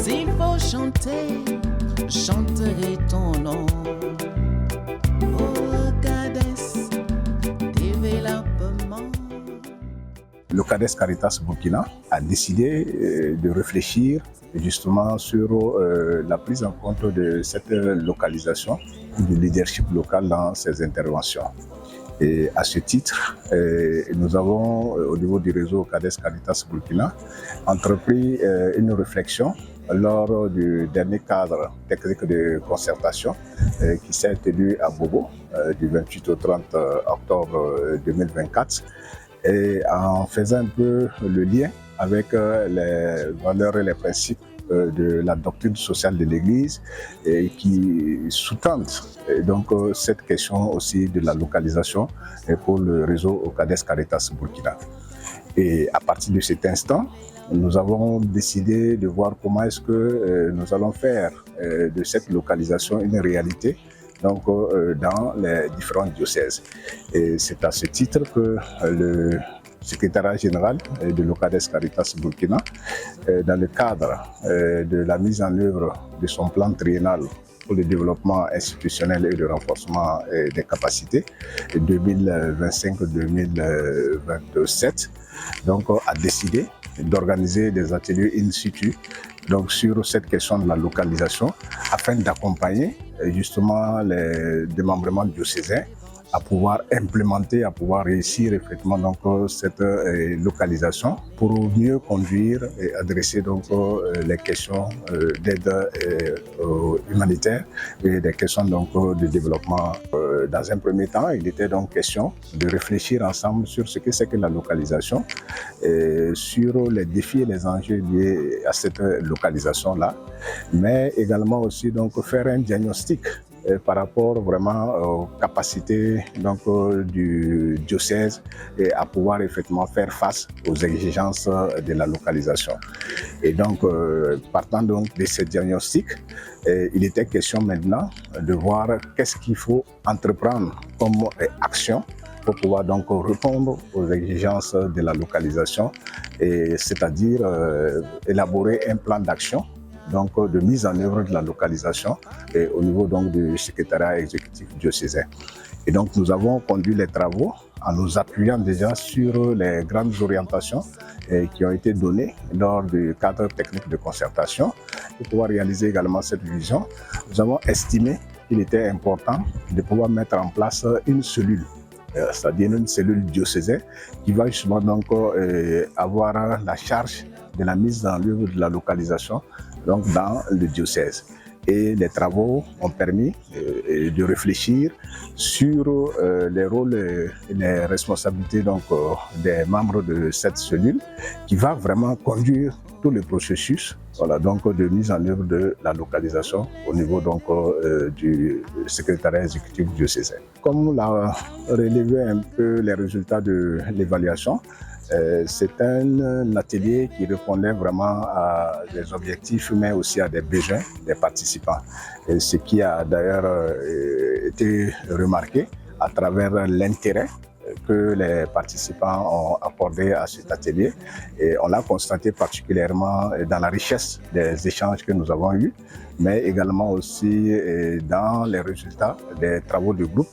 S'il faut chanter, je chanterai ton nom. Oh, CADES, développement. Le CADES Caritas Burkina a décidé de réfléchir justement sur la prise en compte de cette localisation, du leadership local dans ses interventions. Et à ce titre, nous avons au niveau du réseau CADES Caritas Burkina entrepris une réflexion lors du dernier cadre technique de concertation qui s'est tenu à Bobo du 28 au 30 octobre 2024. Et en faisant un peu le lien avec les valeurs et les principes de la doctrine sociale de l'Église qui sous-tendent donc cette question aussi de la localisation pour le réseau CADES Caritas Burkina. Et à partir de cet instant, nous avons décidé de voir comment est-ce que nous allons faire de cette localisation une réalité donc, dans les différents diocèses. Et c'est à ce titre que le secrétariat général de l'OCADES Caritas Burkina, dans le cadre de la mise en œuvre de son plan triennal pour le développement institutionnel et le renforcement des capacités 2025-2027, donc a décidé d'organiser des ateliers in situ donc sur cette question de la localisation afin d'accompagner justement les démembrements diocésains à pouvoir implémenter, à pouvoir réussir effectivement donc cette localisation pour mieux conduire et adresser donc les questions d'aide humanitaire et des questions donc de développement. Dans un premier temps, il était donc question de réfléchir ensemble sur ce que c'est que la localisation, et sur les défis et les enjeux liés à cette localisation-là, mais également aussi donc faire un diagnostic par rapport vraiment aux capacités donc, du diocèse et à pouvoir effectivement faire face aux exigences de la localisation. Et donc, partant donc de ce diagnostic, il était question maintenant de voir qu'est-ce qu'il faut entreprendre comme action pour pouvoir donc répondre aux exigences de la localisation, et c'est-à-dire élaborer un plan d'action donc de mise en œuvre de la localisation et au niveau donc du secrétariat exécutif diocésain. Et donc nous avons conduit les travaux en nous appuyant déjà sur les grandes orientations qui ont été données lors du cadre technique de concertation. Pour pouvoir réaliser également cette vision, nous avons estimé qu'il était important de pouvoir mettre en place une cellule, c'est-à-dire une cellule diocésaine qui va justement donc avoir la charge de la mise en œuvre de la localisation donc dans le diocèse. Et les travaux ont permis de réfléchir sur les rôles et les responsabilités donc, des membres de cette cellule qui va vraiment conduire tout le processus voilà, donc, de mise en œuvre de la localisation au niveau donc, du secrétariat exécutif diocésain. Comme l'a relevé un peu les résultats de l'évaluation, c'est un atelier qui répondait vraiment à des objectifs, mais aussi à des besoins des participants. Et ce qui a d'ailleurs été remarqué à travers l'intérêt que les participants ont accordé à cet atelier. Et on l'a constaté particulièrement dans la richesse des échanges que nous avons eus, mais également aussi dans les résultats des travaux de groupe